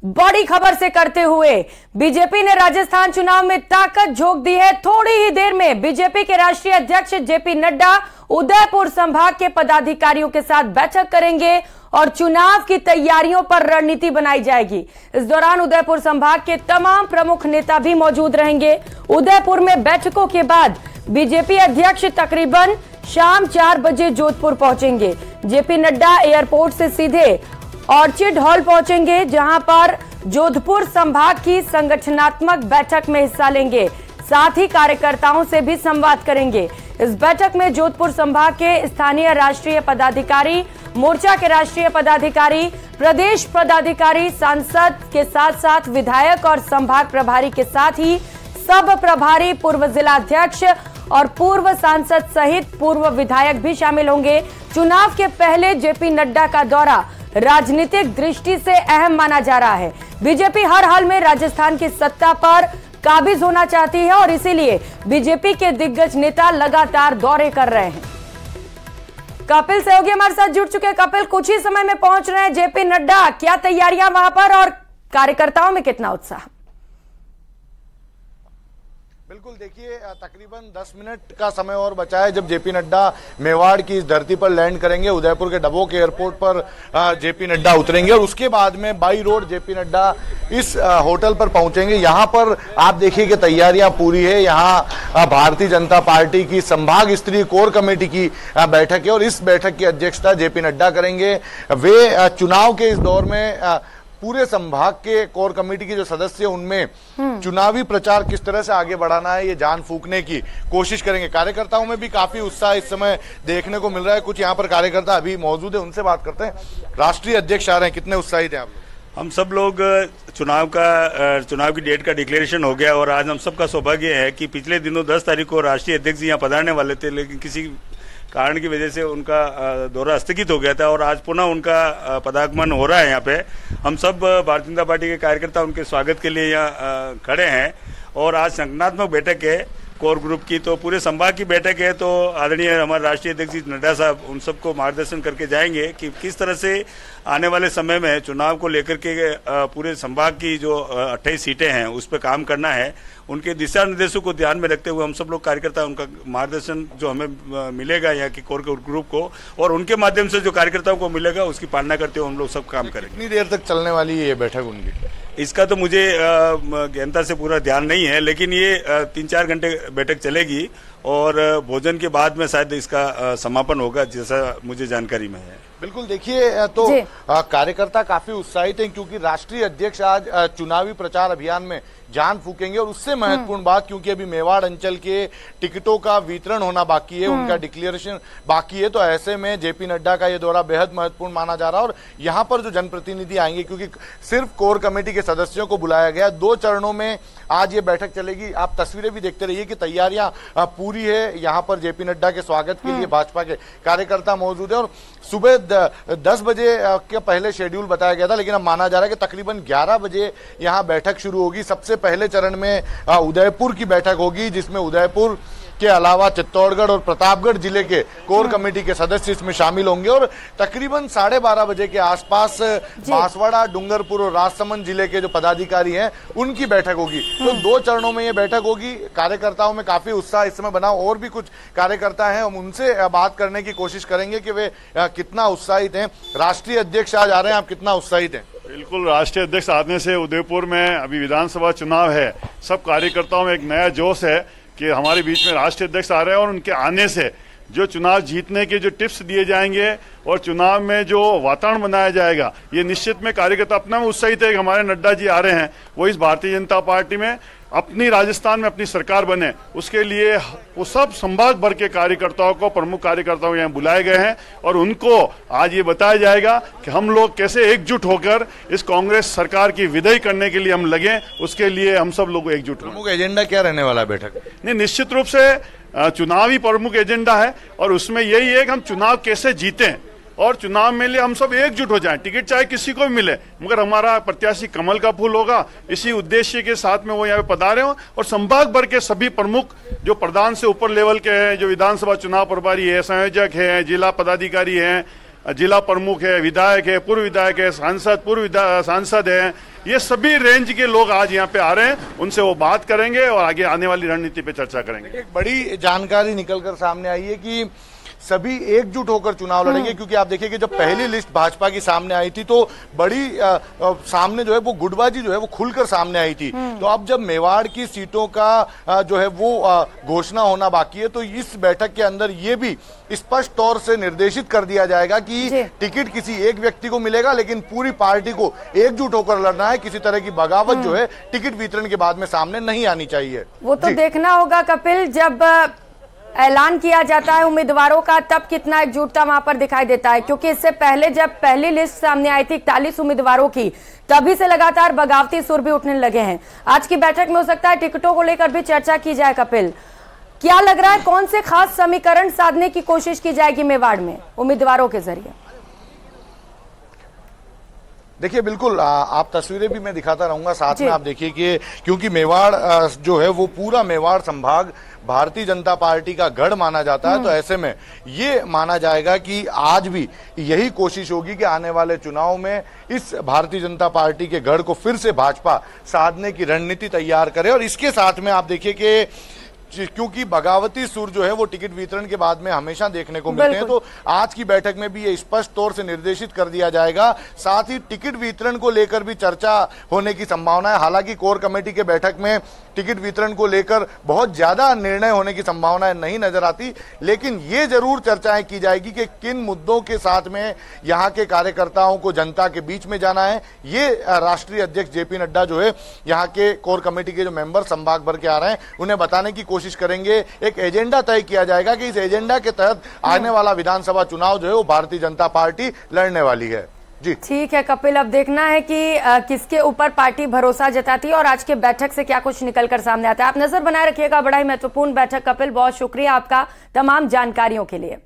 बड़ी खबर से करते हुए बीजेपी ने राजस्थान चुनाव में ताकत झोंक दी है। थोड़ी ही देर में बीजेपी के राष्ट्रीय अध्यक्ष जेपी नड्डा उदयपुर संभाग के पदाधिकारियों के साथ बैठक करेंगे और चुनाव की तैयारियों पर रणनीति बनाई जाएगी। इस दौरान उदयपुर संभाग के तमाम प्रमुख नेता भी मौजूद रहेंगे। उदयपुर में बैठकों के बाद बीजेपी अध्यक्ष तकरीबन शाम 4 बजे जोधपुर पहुंचेंगे। जेपी नड्डा एयरपोर्ट से सीधे ऑर्चिड हॉल पहुंचेंगे, जहां पर जोधपुर संभाग की संगठनात्मक बैठक में हिस्सा लेंगे। साथ ही कार्यकर्ताओं से भी संवाद करेंगे। इस बैठक में जोधपुर संभाग के स्थानीय राष्ट्रीय पदाधिकारी, मोर्चा के राष्ट्रीय पदाधिकारी, प्रदेश पदाधिकारी, सांसद के साथ साथ विधायक और संभाग प्रभारी के साथ ही सब प्रभारी, पूर्व जिलाध्यक्ष और पूर्व सांसद सहित पूर्व विधायक भी शामिल होंगे। चुनाव के पहले जेपी नड्डा का दौरा राजनीतिक दृष्टि से अहम माना जा रहा है। बीजेपी हर हाल में राजस्थान की सत्ता पर काबिज होना चाहती है और इसीलिए बीजेपी के दिग्गज नेता लगातार दौरे कर रहे हैं। कपिल सहयोगी हमारे साथ जुड़ चुके हैं। कपिल, कुछ ही समय में पहुंच रहे हैं जेपी नड्डा, क्या तैयारियां वहां पर और कार्यकर्ताओं में कितना उत्साह? बिल्कुल, देखिए तकरीबन 10 मिनट का समय और बचा है जब जेपी नड्डा मेवाड़ की इस धरती पर लैंड करेंगे। उदयपुर के डबोक एयरपोर्ट पर जेपी नड्डा उतरेंगे और उसके बाद में बाई रोड जेपी नड्डा इस होटल पर पहुंचेंगे। यहां पर आप देखिए कि तैयारियां पूरी है। यहां भारतीय जनता पार्टी की संभाग स्तरीय कोर कमेटी की बैठक है और इस बैठक की अध्यक्षता जेपी नड्डा करेंगे। वे चुनाव के इस दौर में पूरे संभाग के कोर कमेटी के जो सदस्य उनमें चुनावी प्रचार किस तरह से आगे बढ़ाना है ये जान फूंकने की कोशिश करेंगे। कार्यकर्ताओं में भी काफी उत्साह इस समय देखने को मिल रहा है। कुछ यहाँ पर कार्यकर्ता अभी मौजूद है, उनसे बात करते हैं। राष्ट्रीय अध्यक्ष आ रहे हैं, कितने उत्साहित हैं आप? हम सब लोग चुनाव की डेट का डिक्लेरेशन हो गया और आज हम सबका सौभाग्य है कि पिछले दिनों 10 तारीख को राष्ट्रीय अध्यक्ष यहाँ पधारने वाले थे, लेकिन किसी कारण की वजह से उनका दौरा स्थगित हो गया था और आज पुनः उनका पदागमन हो रहा है। यहाँ पे हम सब भारतीय जनता पार्टी के कार्यकर्ता उनके स्वागत के लिए यहाँ खड़े हैं और आज संगठनात्मक बैठक है कोर ग्रुप की, तो पूरे संभाग की बैठक है। तो आदरणीय हमारे राष्ट्रीय अध्यक्ष नड्डा साहब उन सबको मार्गदर्शन करके जाएंगे कि किस तरह से आने वाले समय में चुनाव को लेकर के पूरे संभाग की जो 28 सीटें हैं उस पर काम करना है। उनके दिशा निर्देशों को ध्यान में रखते हुए हम सब लोग कार्यकर्ता उनका मार्गदर्शन जो हमें मिलेगा यहाँ की कोर ग्रुप को और उनके माध्यम से जो कार्यकर्ताओं को मिलेगा उसकी पालना करते हुए हम लोग सब काम करेंगे। कितनी देर तक चलने वाली है ये बैठक उनकी? इसका तो मुझे गहनता से पूरा ध्यान नहीं है, लेकिन ये 3-4 घंटे बैठक चलेगी और भोजन के बाद में शायद इसका समापन होगा, जैसा मुझे जानकारी में है। बिल्कुल, देखिए तो कार्यकर्ता काफी उत्साहित हैं क्योंकि राष्ट्रीय अध्यक्ष आज चुनावी प्रचार अभियान में जान फूकेंगे और उससे महत्वपूर्ण बात, क्योंकि अभी मेवाड़ अंचल के टिकटों का वितरण होना बाकी है, उनका डिक्लेरेशन बाकी है, तो ऐसे में जेपी नड्डा का ये दौरा बेहद महत्वपूर्ण माना जा रहा है। और यहाँ पर जो जनप्रतिनिधि आएंगे, क्योंकि सिर्फ कोर कमेटी के सदस्यों को बुलाया गया, 2 चरणों में आज ये बैठक चलेगी। आप तस्वीरें भी देखते रहिए कि तैयारियां पूरी है। यहाँ पर जेपी नड्डा के स्वागत के लिए भाजपा के कार्यकर्ता मौजूद है और सुबह 10 बजे के पहले शेड्यूल बताया गया था, लेकिन अब माना जा रहा है कि तकरीबन 11 बजे यहाँ बैठक शुरू होगी। सबसे पहले चरण में उदयपुर की बैठक होगी, जिसमें उदयपुर के अलावा चित्तौड़गढ़ और प्रतापगढ़ जिले के कोर कमेटी के सदस्य इसमें शामिल होंगे और तकरीबन 12:30 बजे के आसपास बांसवाड़ा, डूंगरपुर और राजसमंद जिले के जो पदाधिकारी हैं उनकी बैठक होगी। तो 2 चरणों में ये बैठक होगी। कार्यकर्ताओं में काफी उत्साह इस समय बना। और भी कुछ कार्यकर्ता हैं, हम उनसे बात करने की कोशिश करेंगे कि वे कितना उत्साहित हैं। राष्ट्रीय अध्यक्ष आज आ रहे हैं, आप कितना उत्साहित हैं? बिल्कुल, राष्ट्रीय अध्यक्ष आने से उदयपुर में अभी विधानसभा चुनाव है, सब कार्यकर्ताओं में एक नया जोश है कि हमारे बीच में राष्ट्रीय अध्यक्ष आ रहे हैं और उनके आने से जो चुनाव जीतने के जो टिप्स दिए जाएंगे और चुनाव में जो वातावरण बनाया जाएगा, ये निश्चित में कार्यकर्ता अपना में उत्साहित है कि हमारे नड्डा जी आ रहे हैं, वो इस भारतीय जनता पार्टी में अपनी राजस्थान में अपनी सरकार बने, उसके लिए वो सब संभाग भर के कार्यकर्ताओं को, प्रमुख कार्यकर्ताओं यहाँ बुलाए गए हैं और उनको आज ये बताया जाएगा कि हम लोग कैसे एकजुट होकर इस कांग्रेस सरकार की विदाई करने के लिए हम लगे। उसके लिए हम सब लोग एकजुट हों। प्रमुख एजेंडा क्या रहने वाला है बैठक? नहीं, निश्चित रूप से चुनावी प्रमुख एजेंडा है और उसमें यही है कि हम चुनाव कैसे जीतें और चुनाव में लिए हम सब एकजुट हो जाएं। टिकट चाहे किसी को भी मिले, मगर हमारा प्रत्याशी कमल का फूल होगा, इसी उद्देश्य के साथ में वो यहाँ पे पधारे हों और संभाग भर के सभी प्रमुख जो प्रधान से ऊपर लेवल के हैं, जो विधानसभा चुनाव प्रभारी है, संयोजक है, जिला पदाधिकारी हैं, जिला प्रमुख है, विधायक है, पूर्व विधायक है, सांसद, सांसद है, ये सभी रेंज के लोग आज यहाँ पे आ रहे हैं। उनसे वो बात करेंगे और आगे आने वाली रणनीति पे चर्चा करेंगे। एक बड़ी जानकारी निकलकर सामने आई है कि सभी एकजुट होकर चुनाव लड़ेंगे, क्योंकि आप देखिए कि जब पहली लिस्ट भाजपा की सामने आई थी तो बड़ी सामने जो है वो गुटबाजी जो है वो खुलकर सामने आई थी। तो अब जब मेवाड़ की सीटों का जो है वो घोषणा होना बाकी है, तो इस बैठक के अंदर ये भी स्पष्ट तौर से निर्देशित कर दिया जाएगा कि टिकट किसी एक व्यक्ति को मिलेगा, लेकिन पूरी पार्टी को एकजुट होकर लड़ना है। किसी तरह की बगावत जो है टिकट वितरण के बाद में सामने नहीं आनी चाहिए। वो तो देखना होगा कपिल, जब ऐलान किया जाता है उम्मीदवारों का तब कितना एकजुटता वहां पर दिखाई देता है, क्योंकि इससे पहले जब पहली लिस्ट सामने आई थी 41 उम्मीदवारों की, तभी से लगातार बगावती सुर भी उठने लगे हैं। आज की बैठक में हो सकता है टिकटों को लेकर भी चर्चा की जाए। कपिल, क्या लग रहा है, कौन से खास समीकरण साधने की कोशिश की जाएगी मेवाड़ में उम्मीदवारों के जरिए? देखिए बिल्कुल, आप तस्वीरें भी मैं दिखाता रहूंगा साथ में। आप देखिए कि क्योंकि मेवाड़ जो है वो पूरा मेवाड़ संभाग भारतीय जनता पार्टी का गढ़ माना जाता है, तो ऐसे में ये माना जाएगा कि आज भी यही कोशिश होगी कि आने वाले चुनाव में इस भारतीय जनता पार्टी के गढ़ को फिर से भाजपा साधने की रणनीति तैयार करे। और इसके साथ में आप देखिए कि क्योंकि बगावती सुर जो है वो टिकट वितरण के बाद में हमेशा देखने को मिलते हैं, तो आज की बैठक में भी ये स्पष्ट तौर से निर्देशित कर दिया जाएगा। साथ ही टिकट वितरण को लेकर भी चर्चा होने की संभावना है। हालांकि कोर कमेटी के बैठक में टिकट वितरण को लेकर बहुत ज्यादा निर्णय होने की संभावनाएं नहीं नजर आती, लेकिन ये जरूर चर्चाएं की जाएगी कि किन मुद्दों के साथ में यहाँ के कार्यकर्ताओं को जनता के बीच में जाना है। ये राष्ट्रीय अध्यक्ष जेपी नड्डा जो है यहाँ के कोर कमेटी के जो मेंबर संभाग भर के आ रहे हैं, उन्हें बताने की कोशिश करेंगे। एक एजेंडा तय किया जाएगा कि इस एजेंडा के तहत आने वाला विधानसभा चुनाव जो है वो भारतीय जनता पार्टी लड़ने वाली है। जी ठीक है कपिल, अब देखना है कि किसके ऊपर पार्टी भरोसा जताती है और आज के बैठक से क्या कुछ निकलकर सामने आता है। आप नजर बनाए रखिएगा, बड़ा ही महत्वपूर्ण बैठक। कपिल, बहुत शुक्रिया आपका तमाम जानकारियों के लिए।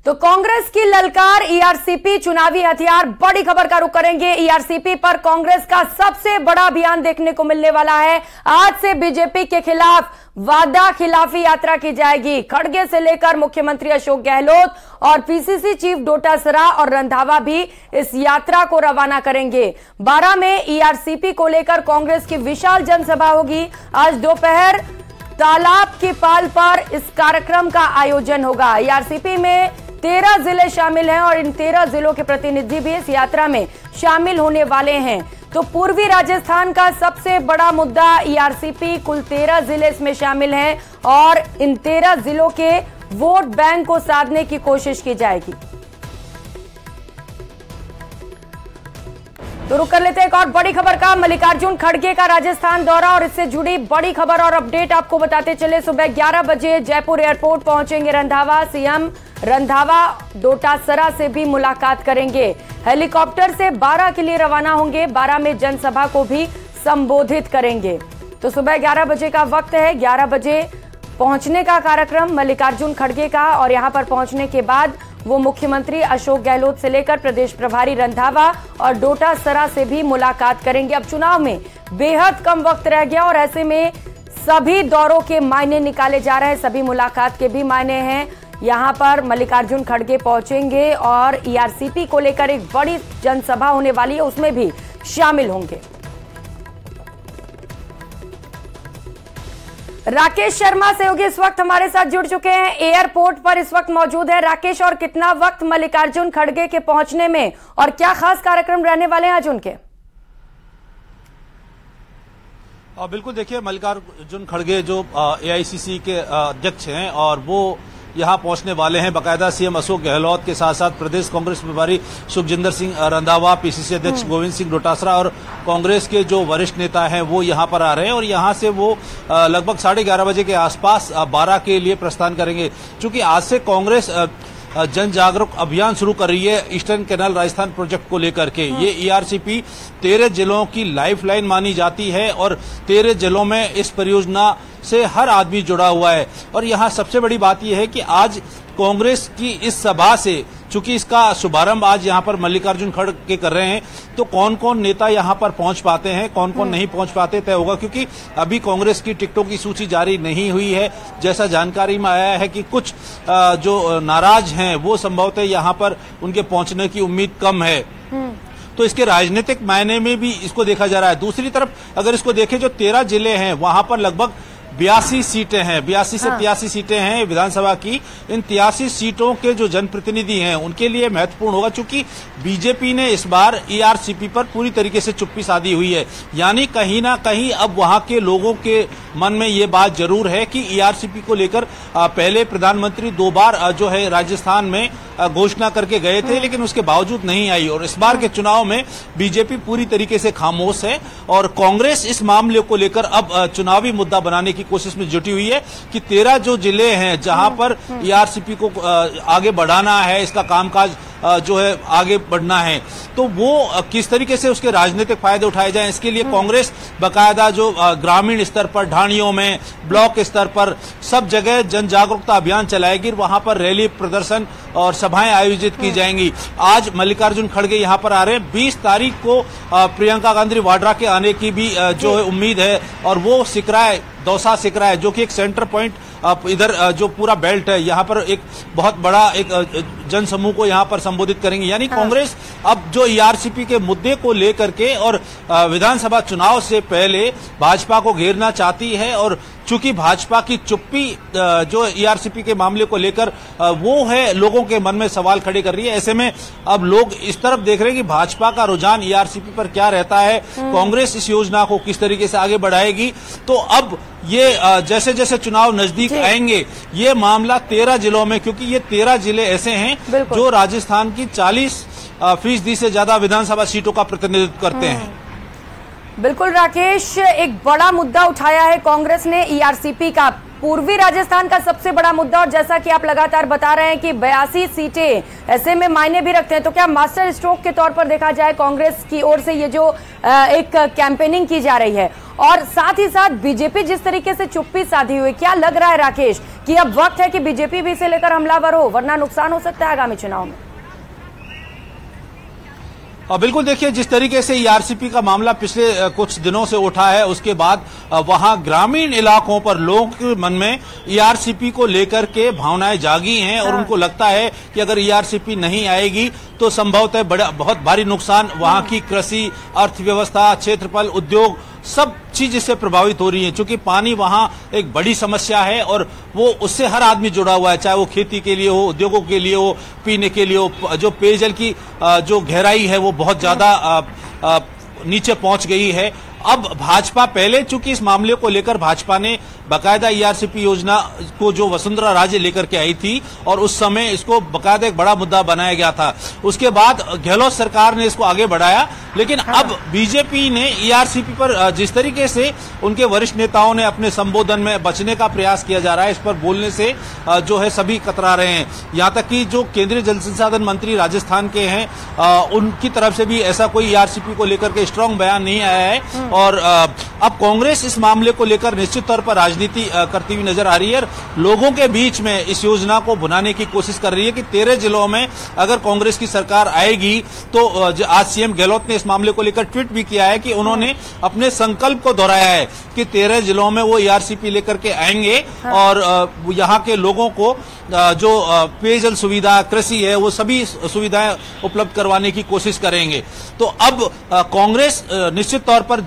तो कांग्रेस की ललकार, ईआरसीपी चुनावी हथियार, बड़ी खबर का रुख करेंगे। ईआरसीपी पर कांग्रेस का सबसे बड़ा अभियान देखने को मिलने वाला है। आज से बीजेपी के खिलाफ वादा खिलाफी यात्रा की जाएगी। खड़गे से लेकर मुख्यमंत्री अशोक गहलोत और पीसीसी चीफ डोटासरा और रंधावा भी इस यात्रा को रवाना करेंगे। 12 में ईआरसीपी को लेकर कांग्रेस की विशाल जनसभा होगी। आज दोपहर तालाब की पाल पर इस कार्यक्रम का आयोजन होगा। ईआरसीपी में 13 जिले शामिल हैं और इन 13 जिलों के प्रतिनिधि भी इस यात्रा में शामिल होने वाले हैं। तो पूर्वी राजस्थान का सबसे बड़ा मुद्दा ईआरसीपी, कुल 13 जिले इसमें शामिल हैं और इन 13 जिलों के वोट बैंक को साधने की कोशिश की जाएगी। तो रुक कर लेते हैं एक और बड़ी खबर का। मल्लिकार्जुन खड़गे का राजस्थान दौरा और इससे जुड़ी बड़ी खबर और अपडेट आपको बताते चले। सुबह 11 बजे जयपुर एयरपोर्ट पहुंचेंगे रंधावा। सीएम रंधावा डोटासरा से भी मुलाकात करेंगे। हेलीकॉप्टर से 12 के लिए रवाना होंगे। 12 में जनसभा को भी संबोधित करेंगे। तो सुबह 11 बजे का वक्त है। 11 बजे पहुंचने का कार्यक्रम मल्लिकार्जुन खड़गे का, और यहां पर पहुंचने के बाद वो मुख्यमंत्री अशोक गहलोत से लेकर प्रदेश प्रभारी रंधावा और डोटासरा से भी मुलाकात करेंगे। अब चुनाव में बेहद कम वक्त रह गया और ऐसे में सभी दौरों के मायने निकाले जा रहे हैं, सभी मुलाकात के भी मायने हैं। यहां पर मल्लिकार्जुन खड़गे पहुंचेंगे और ईआरसीपी को लेकर एक बड़ी जनसभा होने वाली है, उसमें भी शामिल होंगे। राकेश शर्मा सहयोगी इस वक्त हमारे साथ जुड़ चुके हैं, एयरपोर्ट पर इस वक्त मौजूद है। राकेश, और कितना वक्त मल्लिकार्जुन खड़गे के पहुंचने में और क्या खास कार्यक्रम रहने वाले हैं आज उनके? बिल्कुल, देखिए मल्लिकार्जुन खड़गे जो एआईसीसी के अध्यक्ष हैं और वो यहां पहुंचने वाले हैं। बाकायदा सीएम अशोक गहलोत के साथ साथ प्रदेश कांग्रेस प्रभारी सुखजिंदर सिंह रंधावा, पीसीसी अध्यक्ष गोविंद सिंह डोटासरा और कांग्रेस के जो वरिष्ठ नेता हैं वो यहां पर आ रहे हैं और यहां से वो लगभग 11:30 बजे के आसपास 12 के लिए प्रस्थान करेंगे। चूंकि आज से कांग्रेस जन जागरूक अभियान शुरू कर रही है ईस्टर्न कैनाल राजस्थान प्रोजेक्ट को लेकर के। ये ईआरसीपी 13 जिलों की लाइफलाइन मानी जाती है और 13 जिलों में इस परियोजना से हर आदमी जुड़ा हुआ है। और यहाँ सबसे बड़ी बात यह है कि आज कांग्रेस की इस सभा से चूंकि इसका शुभारंभ आज यहाँ पर मल्लिकार्जुन खड़गे कर रहे हैं, तो कौन कौन नेता यहाँ पर पहुंच पाते हैं, कौन कौन नहीं पहुंच पाते तय होगा, क्योंकि अभी कांग्रेस की टिकटों की सूची जारी नहीं हुई है। जैसा जानकारी में आया है कि कुछ जो नाराज हैं वो संभवतः यहाँ पर उनके पहुंचने की उम्मीद कम है, तो इसके राजनीतिक मायने में भी इसको देखा जा रहा है। दूसरी तरफ अगर इसको देखें, जो 13 जिले हैं वहां पर लगभग 82 सीटें हैं, 82 से 83 सीटें हैं विधानसभा की। इन 83 सीटों के जो जनप्रतिनिधि हैं उनके लिए महत्वपूर्ण होगा, क्योंकि बीजेपी ने इस बार ईआरसीपी पर पूरी तरीके से चुप्पी साधी हुई है। यानी कहीं ना कहीं अब वहां के लोगों के मन में ये बात जरूर है कि ईआरसीपी को लेकर पहले प्रधानमंत्री 2 बार जो है राजस्थान में घोषणा करके गए थे, लेकिन उसके बावजूद नहीं आई। और इस बार के चुनाव में बीजेपी पूरी तरीके से खामोश है और कांग्रेस इस मामले को लेकर अब चुनावी मुद्दा बनाने की कोशिश में जुटी हुई है कि 13 जो जिले हैं जहां पर ईआरसीपी को आगे बढ़ाना है, इसका कामकाज जो है आगे बढ़ना है, तो वो किस तरीके से उसके राजनीतिक फायदे उठाए जाएं, इसके लिए कांग्रेस बकायदा जो ग्रामीण स्तर पर, ढाणियों में, ब्लॉक स्तर पर सब जगह जन जागरूकता अभियान चलाएगी। वहां पर रैली, प्रदर्शन और सभाएं आयोजित की जाएंगी। आज मल्लिकार्जुन खड़गे यहां पर आ रहे हैं। 20 तारीख को प्रियंका गांधी वाड्रा के आने की भी जो है उम्मीद है, और वो सिकराय, दौसा सिकराय, जो कि एक सेंटर पॉइंट इधर जो पूरा बेल्ट है, यहाँ पर एक बहुत बड़ा एक जन समूह को यहाँ पर संबोधित करेंगे। यानी कांग्रेस अब जो ईआरसीपी के मुद्दे को लेकर के और विधानसभा चुनाव से पहले भाजपा को घेरना चाहती है, और चूंकि भाजपा की चुप्पी जो ईआरसीपी के मामले को लेकर वो है लोगों के मन में सवाल खड़े कर रही है। ऐसे में अब लोग इस तरफ देख रहे हैं कि भाजपा का रुझान ईआरसीपी पर क्या रहता है, कांग्रेस इस योजना को किस तरीके से आगे बढ़ाएगी। तो अब ये जैसे जैसे चुनाव नजदीक आएंगे, ये मामला 13 जिलों में, क्योंकि ये 13 जिले ऐसे हैं जो राजस्थान की 40% से ज्यादा विधानसभा सीटों का प्रतिनिधित्व करते हैं। बिल्कुल राकेश, एक बड़ा मुद्दा उठाया है कांग्रेस ने ईआरसीपी का, पूर्वी राजस्थान का सबसे बड़ा मुद्दा, और जैसा कि आप लगातार बता रहे हैं कि 82 सीटें ऐसे में मायने भी रखते हैं। तो क्या मास्टर स्ट्रोक के तौर पर देखा जाए कांग्रेस की ओर से ये जो एक कैंपेनिंग की जा रही है, और साथ ही साथ बीजेपी जिस तरीके से चुप्पी साधी हुई, क्या लग रहा है राकेश कि अब वक्त है कि बीजेपी भी इसे लेकर हमलावर हो, वरना नुकसान हो सकता है आगामी चुनाव में? बिल्कुल, देखिए जिस तरीके से ईआरसीपी का मामला पिछले कुछ दिनों से उठा है, उसके बाद वहां ग्रामीण इलाकों पर लोगों के मन में ईआरसीपी को लेकर के भावनाएं जागी हैं, और उनको लगता है कि अगर ईआरसीपी नहीं आएगी तो संभवतः बहुत भारी नुकसान, वहां की कृषि, अर्थव्यवस्था, क्षेत्रफल, उद्योग, सब चीज इससे प्रभावित हो रही है। क्योंकि पानी वहां एक बड़ी समस्या है और वो उससे हर आदमी जुड़ा हुआ है, चाहे वो खेती के लिए हो, उद्योगों के लिए हो, पीने के लिए हो। जो पेयजल की जो गहराई है वो बहुत ज्यादा नीचे पहुंच गई है। अब भाजपा, पहले चूंकि इस मामले को लेकर भाजपा ने बकायदा ईआरसीपी योजना को जो वसुंधरा राजे लेकर के आई थी, और उस समय इसको बकायदा एक बड़ा मुद्दा बनाया गया था। उसके बाद गहलोत सरकार ने इसको आगे बढ़ाया, लेकिन अब बीजेपी ने ईआरसीपी पर जिस तरीके से उनके वरिष्ठ नेताओं ने अपने संबोधन में बचने का प्रयास किया जा रहा है, इस पर बोलने से जो है सभी कतरा रहे हैं। यहां तक कि जो केंद्रीय जल संसाधन मंत्री राजस्थान के हैं, उनकी तरफ से भी ऐसा कोई ईआरसीपी को लेकर के स्ट्रांग बयान नहीं आया है। और अब कांग्रेस इस मामले को लेकर निश्चित तौर पर राजनीति करती हुई नजर आ रही है, लोगों के बीच में इस योजना को भुनाने की कोशिश कर रही है कि 13 जिलों में अगर कांग्रेस की सरकार आएगी तो आज सीएम गहलोत ने इस मामले को लेकर ट्वीट भी किया है कि उन्होंने अपने संकल्प को दोहराया है कि 13 जिलों में वो ईआरसीपी लेकर के आएंगे और यहाँ के लोगों को जो पेयजल सुविधा, कृषि है, वो सभी सुविधाएं उपलब्ध करवाने की कोशिश करेंगे। तो अब कांग्रेस निश्चित तौर पर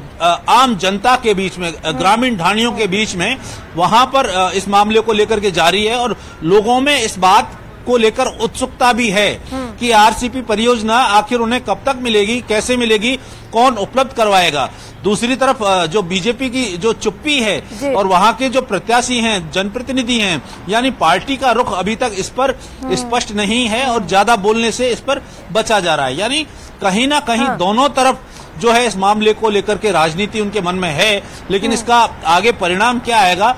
आम जनता के बीच में, ग्रामीण ढाणियों के बीच में वहां पर इस मामले को लेकर के जारी है, और लोगों में इस बात को लेकर उत्सुकता भी है कि आरसीपी परियोजना आखिर उन्हें कब तक मिलेगी, कैसे मिलेगी, कौन उपलब्ध करवाएगा। दूसरी तरफ जो बीजेपी की जो चुप्पी है और वहां के जो प्रत्याशी हैं, जनप्रतिनिधि हैं, यानी पार्टी का रुख अभी तक इस पर स्पष्ट नहीं है और ज्यादा बोलने से इस पर बचा जा रहा है। यानी कहीं ना कहीं दोनों तरफ जो है इस मामले को लेकर के राजनीति उनके मन में है, लेकिन इसका आगे परिणाम क्या आएगा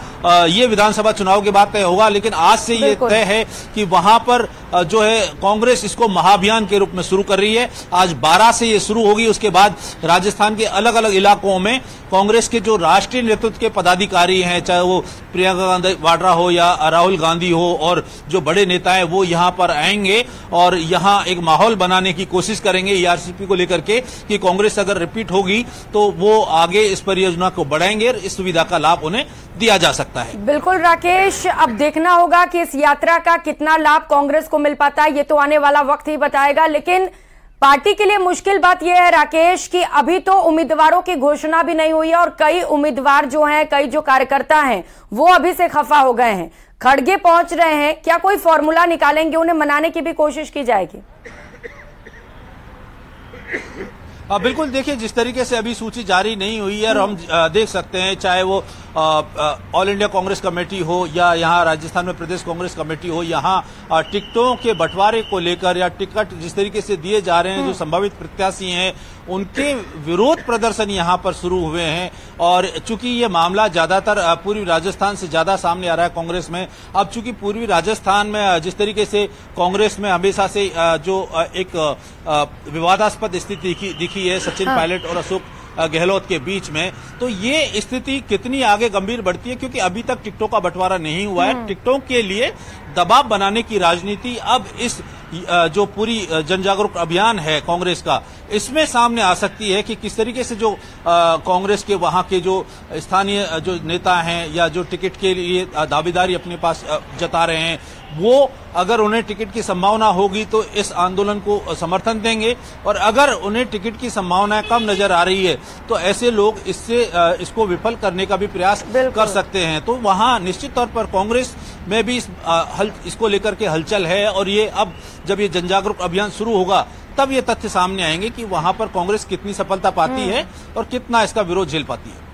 ये विधानसभा चुनाव के बाद तय होगा। लेकिन आज से ये तय है कि वहां पर जो है कांग्रेस इसको महाअभियान के रूप में शुरू कर रही है। आज 12 से ये शुरू होगी। उसके बाद राजस्थान के अलग अलग इलाकों में कांग्रेस के जो राष्ट्रीय नेतृत्व के पदाधिकारी हैं, चाहे वो प्रियंका गांधी वाड्रा हो या राहुल गांधी हो, और जो बड़े नेता हैं वो यहां पर आएंगे और यहां एक माहौल बनाने की कोशिश करेंगे ईआरसीपी को लेकर के कि कांग्रेस अगर रिपीट होगी तो वो आगे इस परियोजना को बढ़ाएंगे और इस सुविधा का लाभ उन्हें दिया जा सकता है। बिल्कुल राकेश, अब देखना होगा कि इस यात्रा का कितना लाभ कांग्रेस को मिल पाता है, ये तो आने वाला वक्त ही बताएगा। लेकिन पार्टी के लिए मुश्किल बात यह है राकेश कि अभी तो उम्मीदवारों की घोषणा भी नहीं हुई है और कई उम्मीदवार जो हैं, कई जो कार्यकर्ता हैं वो अभी से खफा हो गए हैं, खड़गे पहुंच रहे हैं। क्या कोई फॉर्मूला निकालेंगे, उन्हें मनाने की भी कोशिश की जाएगी? बिल्कुल, देखिए जिस तरीके से अभी सूची जारी नहीं हुई है और हम देख सकते हैं, चाहे वो ऑल इंडिया कांग्रेस कमेटी हो या यहाँ राजस्थान में प्रदेश कांग्रेस कमेटी हो, यहाँ टिकटों के बंटवारे को लेकर या टिकट जिस तरीके से दिए जा रहे हैं, जो संभावित प्रत्याशी हैं उनके विरोध प्रदर्शन यहाँ पर शुरू हुए हैं। और चूंकि ये मामला ज्यादातर पूर्वी राजस्थान से ज्यादा सामने आ रहा है कांग्रेस में, अब चूंकि पूर्वी राजस्थान में जिस तरीके से कांग्रेस में हमेशा से जो एक विवादास्पद स्थिति दिखी है सचिन पायलट और अशोक गहलोत के बीच में, तो ये स्थिति कितनी आगे गंभीर बढ़ती है, क्योंकि अभी तक टिकटों का बंटवारा नहीं हुआ है। टिकटों के लिए दबाव बनाने की राजनीति अब इस जो पूरी जन जागरूक अभियान है कांग्रेस का, इसमें सामने आ सकती है कि किस तरीके से जो कांग्रेस के वहां के जो स्थानीय जो नेता हैं या जो टिकट के लिए दावेदारी अपने पास जता रहे हैं, वो अगर उन्हें टिकट की संभावना होगी तो इस आंदोलन को समर्थन देंगे, और अगर उन्हें टिकट की संभावना कम नजर आ रही है तो ऐसे लोग इसको विफल करने का भी प्रयास कर सकते हैं। तो वहां निश्चित तौर पर कांग्रेस में भी इसको लेकर के हलचल है, और ये अब जब ये जनजागरूक अभियान शुरू होगा तब ये तथ्य सामने आएंगे कि वहां पर कांग्रेस कितनी सफलता पाती है और कितना इसका विरोध झेल पाती है।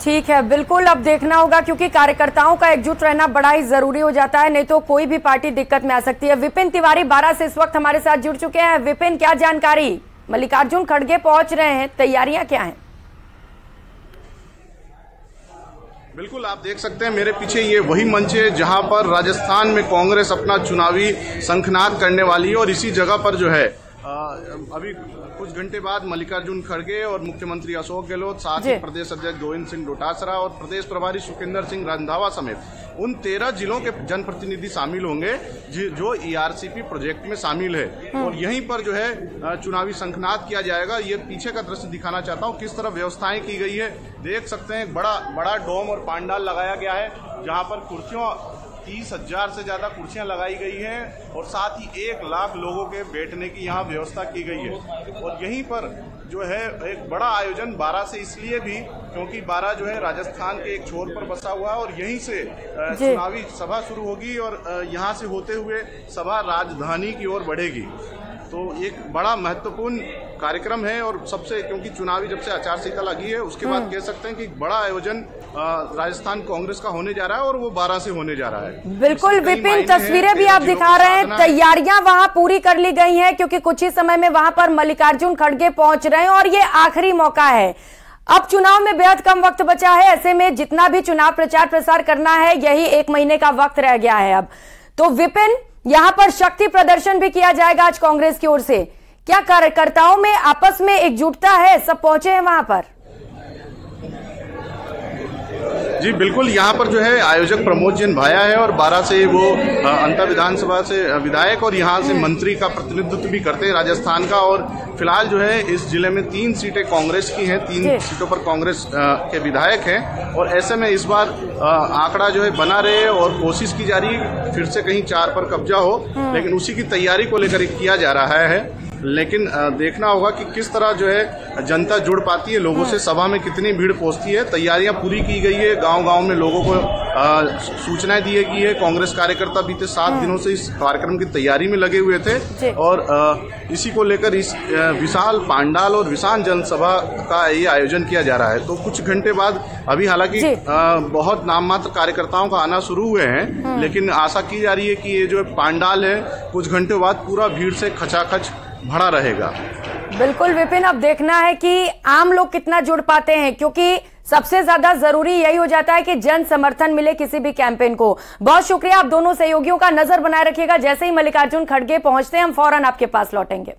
ठीक है, बिल्कुल अब देखना होगा, क्योंकि कार्यकर्ताओं का एकजुट रहना बड़ा ही जरूरी हो जाता है, नहीं तो कोई भी पार्टी दिक्कत में आ सकती है। विपिन तिवारी 12 से इस वक्त हमारे साथ जुड़ चुके हैं। विपिन, क्या जानकारी? मल्लिकार्जुन खड़गे पहुंच रहे हैं, तैयारियां क्या हैं? बिल्कुल, आप देख सकते हैं मेरे पीछे ये वही मंच है जहां पर राजस्थान में कांग्रेस अपना चुनावी शंखनाद करने वाली है, और इसी जगह पर जो है अभी कुछ घंटे बाद मल्लिकार्जुन खड़गे और मुख्यमंत्री अशोक गहलोत, साथ ही प्रदेश अध्यक्ष गोविंद सिंह डोटासरा और प्रदेश प्रभारी सुखिंदर सिंह रंधावा समेत उन 13 जिलों के जनप्रतिनिधि शामिल होंगे जो ईआरसीपी प्रोजेक्ट में शामिल है, और यहीं पर जो है चुनावी शंखनाद किया जाएगा। ये पीछे का दृश्य दिखाना चाहता हूँ, किस तरह व्यवस्थाएं की गई है। देख सकते हैं बड़ा डोम और पांडाल लगाया गया है, जहाँ पर कुर्सियों 30,000 से ज्यादा कुर्सियां लगाई गई हैं, और साथ ही 1 लाख लोगों के बैठने की यहाँ व्यवस्था की गई है। और यहीं पर जो है एक बड़ा आयोजन 12 से इसलिए भी क्योंकि 12 जो है राजस्थान के एक छोर पर बसा हुआ है, और यहीं से चुनावी सभा शुरू होगी और यहाँ से होते हुए सभा राजधानी की ओर बढ़ेगी। तो एक बड़ा महत्वपूर्ण कार्यक्रम है, और सबसे क्योंकि चुनावी जब से आचार संहिता लगी है उसके बाद कह सकते हैं कि बड़ा आयोजन राजस्थान कांग्रेस का होने जा रहा है, और वो 12 से होने जा रहा है। बिल्कुल विपिन, तस्वीरें भी आप दिखा रहे हैं, तैयारियां वहां पूरी कर ली गई हैं, क्योंकि कुछ ही समय में वहां पर मल्लिकार्जुन खड़गे पहुंच रहे हैं और ये आखिरी मौका है। अब चुनाव में बेहद कम वक्त बचा है, ऐसे में जितना भी चुनाव प्रचार प्रसार करना है यही 1 महीने का वक्त रह गया है अब। तो विपिन, यहां पर शक्ति प्रदर्शन भी किया जाएगा आज कांग्रेस की ओर से। क्या कार्यकर्ताओं में आपस में एकजुटता है, सब पहुंचे हैं वहां पर? जी बिल्कुल, यहाँ पर जो है आयोजक प्रमोद जैन भाया है, और 12 से वो अंता विधानसभा से विधायक और यहाँ से मंत्री का प्रतिनिधित्व भी करते हैं राजस्थान का। और फिलहाल जो है इस जिले में 3 सीटें कांग्रेस की हैं, 3 सीटों पर कांग्रेस के विधायक हैं, और ऐसे में इस बार आंकड़ा जो है बना रहे और कोशिश की जा रही है फिर से कहीं 4 पर कब्जा हो, लेकिन उसी की तैयारी को लेकर किया जा रहा है। लेकिन देखना होगा कि किस तरह जो है जनता जुड़ पाती है लोगों से, सभा में कितनी भीड़ पहुंचती है। तैयारियां पूरी की गई है, गांव-गांव में लोगों को सूचनाएं दी गई है। कांग्रेस कार्यकर्ता बीते 7 दिनों से इस कार्यक्रम की तैयारी में लगे हुए थे, और इसी को लेकर इस विशाल पांडाल और विशाल जनसभा का ये आयोजन किया जा रहा है। तो कुछ घंटे बाद अभी हालांकि बहुत नाम मात्र कार्यकर्ताओं का आना शुरू हुए हैं, लेकिन आशा की जा रही है कि ये जो पांडाल है कुछ घंटे बाद पूरा भीड़ से खचाखच भरा रहेगा। बिल्कुल विपिन, अब देखना है कि आम लोग कितना जुड़ पाते हैं, क्योंकि सबसे ज्यादा जरूरी यही हो जाता है कि जन समर्थन मिले किसी भी कैंपेन को। बहुत शुक्रिया आप दोनों सहयोगियों का, नजर बनाए रखिएगा। जैसे ही मल्लिकार्जुन खड़गे पहुंचते हैं हम फौरन आपके पास लौटेंगे।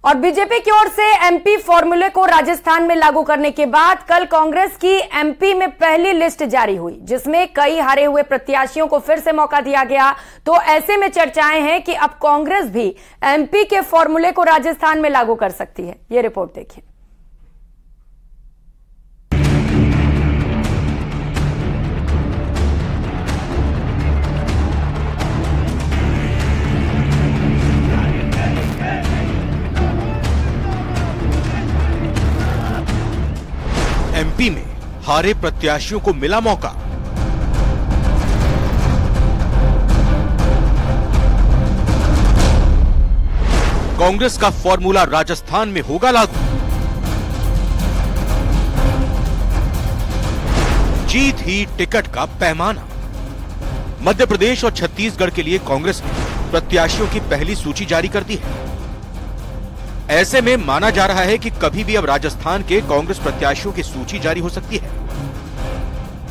और बीजेपी की ओर से एमपी फॉर्मूले को राजस्थान में लागू करने के बाद कल कांग्रेस की एमपी में पहली लिस्ट जारी हुई, जिसमें कई हारे हुए प्रत्याशियों को फिर से मौका दिया गया। तो ऐसे में चर्चाएं हैं कि अब कांग्रेस भी एमपी के फॉर्मूले को राजस्थान में लागू कर सकती है। ये रिपोर्ट देखिए। एमपी में हारे प्रत्याशियों को मिला मौका। कांग्रेस का फॉर्मूला राजस्थान में होगा लागू। जीत ही टिकट का पैमाना। मध्य प्रदेश और छत्तीसगढ़ के लिए कांग्रेस ने प्रत्याशियों की पहली सूची जारी कर दी है। ऐसे में माना जा रहा है कि कभी भी अब राजस्थान के कांग्रेस प्रत्याशियों की सूची जारी हो सकती है।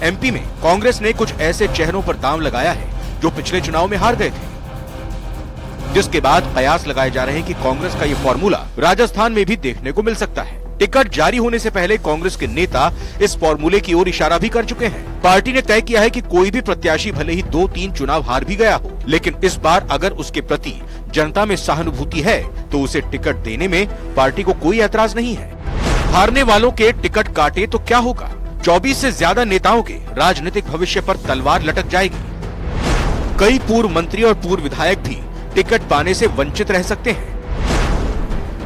एमपी में कांग्रेस ने कुछ ऐसे चेहरों पर दांव लगाया है जो पिछले चुनाव में हार गए थे, जिसके बाद कयास लगाए जा रहे हैं कि कांग्रेस का यह फॉर्मूला राजस्थान में भी देखने को मिल सकता है। टिकट जारी होने से पहले कांग्रेस के नेता इस फॉर्मूले की ओर इशारा भी कर चुके हैं। पार्टी ने तय किया है कि कोई भी प्रत्याशी भले ही 2-3 चुनाव हार भी गया हो, लेकिन इस बार अगर उसके प्रति जनता में सहानुभूति है तो उसे टिकट देने में पार्टी को कोई ऐतराज नहीं है। हारने वालों के टिकट काटे तो क्या होगा? 24 से ज्यादा नेताओं के राजनीतिक भविष्य पर तलवार लटक जाएगी। कई पूर्व मंत्री और पूर्व विधायक भी टिकट पाने से वंचित रह सकते हैं।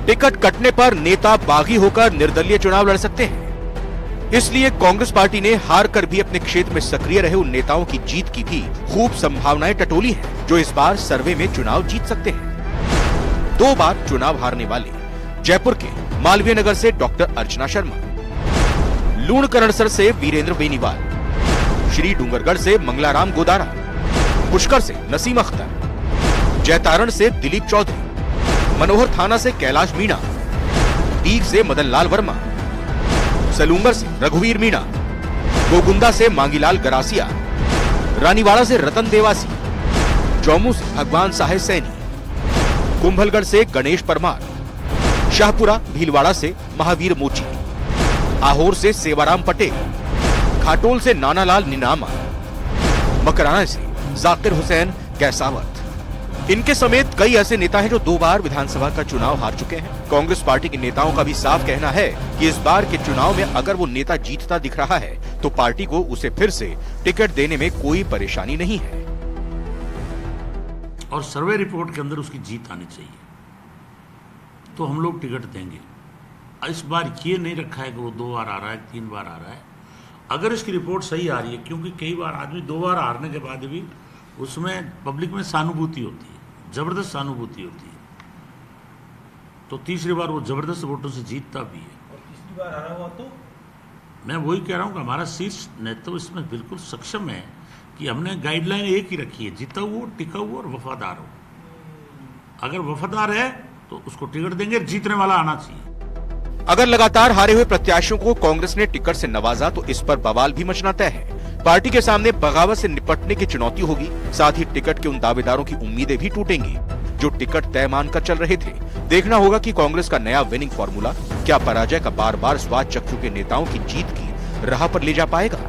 टिकट कटने पर नेता बागी होकर निर्दलीय चुनाव लड़ सकते हैं। इसलिए कांग्रेस पार्टी ने हार कर भी अपने क्षेत्र में सक्रिय रहे उन नेताओं की जीत की भी खूब संभावनाएं टटोली हैं, जो इस बार सर्वे में चुनाव जीत सकते हैं। 2 बार चुनाव हारने वाले जयपुर के मालवीय नगर से डॉक्टर अर्चना शर्मा, लूणकरणसर से वीरेंद्र बेनीवाल, श्री डूंगरगढ़ से मंगलाराम गोदारा, पुष्कर से नसीम अख्तर, जैतारण से दिलीप चौधरी, मनोहर थाना से कैलाश मीणा, दीग से मदन लाल वर्मा, सलूंगर से रघुवीर मीणा, गोगुंदा से मांगीलाल गरासिया, रानीवाड़ा से रतन देवासी, चौमू से भगवान साहेब सैनी, कुंभलगढ़ से गणेश परमार, शाहपुरा भीलवाड़ा से महावीर मोची, आहोर से सेवाराम पटेल, खाटोल से नानालाल निनामा, मकराना से जाकिर हुसैन कैसावत। इनके समेत कई ऐसे नेता हैं जो 2 बार विधानसभा का चुनाव हार चुके हैं। कांग्रेस पार्टी के नेताओं का भी साफ कहना है कि इस बार के चुनाव में अगर वो नेता जीतता दिख रहा है तो पार्टी को उसे फिर से टिकट देने में कोई परेशानी नहीं है। और सर्वे रिपोर्ट के अंदर उसकी जीत आनी चाहिए तो हम लोग टिकट देंगे। इस बार ये नहीं रखा है कि वो 2 बार आ रहा है, 3 बार आ रहा है। अगर इसकी रिपोर्ट सही आ रही है, क्योंकि कई बार आदमी 2 बार हारने के बाद भी उसमें पब्लिक में सहानुभूति होती है, जबरदस्त सहानुभूति होती है, तो तीसरी बार वो जबरदस्त वोटों से जीतता भी है। और तीसरी बार हारा हुआ तो मैं वही कह रहा हूँ कि हमारा शीर्ष नेतृत्व इसमें बिल्कुल सक्षम है कि हमने गाइडलाइन एक ही रखी है, जीता हुआ, टिका हुआ और वफादार हो। अगर वफादार है तो उसको टिकट देंगे, जीतने वाला आना चाहिए। अगर लगातार हारे हुए प्रत्याशियों को कांग्रेस ने टिकट से नवाजा तो इस पर बवाल भी मचना तय है। पार्टी के सामने बगावत से निपटने की चुनौती होगी, साथ ही टिकट के उन दावेदारों की उम्मीदें भी टूटेंगी जो टिकट तय मानकर चल रहे थे। देखना होगा कि कांग्रेस का नया विनिंग फॉर्मूला क्या पराजय का बार-बार स्वाद चख चुके नेताओं की जीत की राह पर ले जा पाएगा।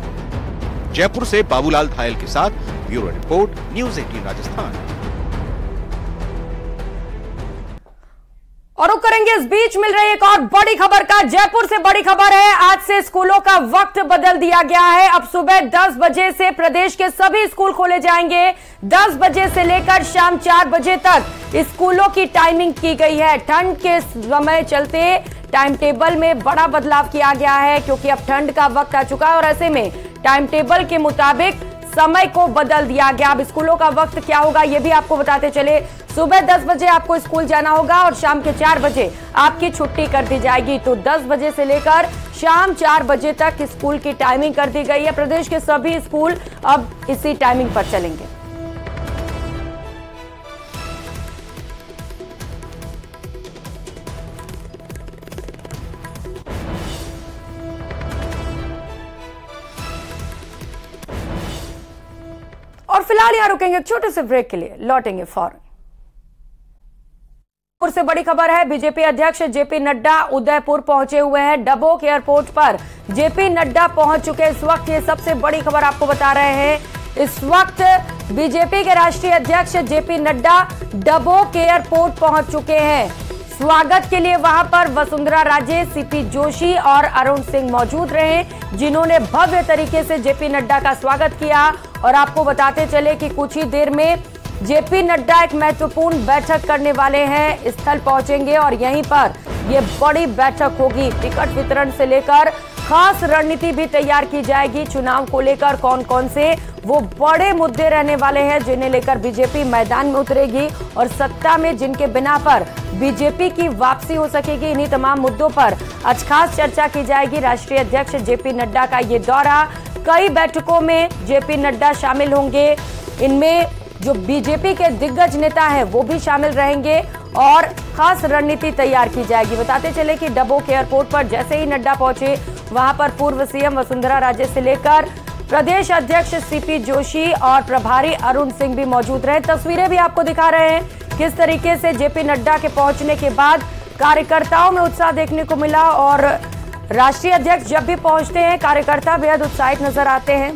जयपुर से बाबूलाल धायल के साथ ब्यूरो रिपोर्ट, न्यूज़ 18 राजस्थान। और करेंगे इस बीच मिल रही एक और बड़ी खबर का। जयपुर से बड़ी खबर है, आज से स्कूलों का वक्त बदल दिया गया है। अब सुबह 10 बजे से प्रदेश के सभी स्कूल खोले जाएंगे। 10 बजे से लेकर शाम 4 बजे तक स्कूलों की टाइमिंग की गई है। ठंड के समय चलते टाइम टेबल में बड़ा बदलाव किया गया है, क्योंकि अब ठंड का वक्त आ चुका है और ऐसे में टाइम टेबल के मुताबिक समय को बदल दिया गया। अब स्कूलों का वक्त क्या होगा ये भी आपको बताते चले। सुबह 10 बजे आपको स्कूल जाना होगा और शाम के 4 बजे आपकी छुट्टी कर दी जाएगी। तो 10 बजे से लेकर शाम 4 बजे तक स्कूल की टाइमिंग कर दी गई है। प्रदेश के सभी स्कूल अब इसी टाइमिंग पर चलेंगे। और फिलहाल यहां रुकेंगे एक छोटे से ब्रेक के लिए, लौटेंगे फौरन। से बड़ी खबर है, बीजेपी अध्यक्ष जेपी नड्डा उदयपुर पहुंचे हुए हैं। डबोक एयरपोर्ट पर जेपी नड्डा पहुंच चुके इस वक्त। ये सबसे बड़ी खबर आपको बता रहे हैं। इस वक्त बीजेपी के राष्ट्रीय अध्यक्ष जेपी नड्डा डबोक एयरपोर्ट पहुंच चुके हैं। स्वागत के लिए वहां पर वसुंधरा राजे, सीपी जोशी और अरुण सिंह मौजूद रहे, जिन्होंने भव्य तरीके से जेपी नड्डा का स्वागत किया। और आपको बताते चले कि कुछ ही देर में जेपी नड्डा एक महत्वपूर्ण बैठक करने वाले हैं, स्थल पहुंचेंगे और यहीं पर यह बड़ी बैठक होगी। टिकट वितरण से लेकर खास रणनीति भी तैयार की जाएगी। चुनाव को लेकर कौन कौन से वो बड़े मुद्दे रहने वाले हैं जिन्हें लेकर बीजेपी मैदान में उतरेगी और सत्ता में जिनके बिना पर बीजेपी की वापसी हो सकेगी, इन्हीं तमाम मुद्दों पर आज खास चर्चा की जाएगी। राष्ट्रीय अध्यक्ष जेपी नड्डा का ये दौरा, कई बैठकों में जेपी नड्डा शामिल होंगे। इनमें जो बीजेपी के दिग्गज नेता हैं वो भी शामिल रहेंगे और खास रणनीति तैयार की जाएगी। बताते चले कि डबोक एयरपोर्ट पर जैसे ही नड्डा पहुंचे, वहां पर पूर्व सीएम वसुंधरा राजे से लेकर प्रदेश अध्यक्ष सीपी जोशी और प्रभारी अरुण सिंह भी मौजूद रहे। तस्वीरें भी आपको दिखा रहे हैं किस तरीके से जेपी नड्डा के पहुंचने के बाद कार्यकर्ताओं में उत्साह देखने को मिला। और राष्ट्रीय अध्यक्ष जब भी पहुंचते हैं, कार्यकर्ता बेहद उत्साहित नजर आते हैं।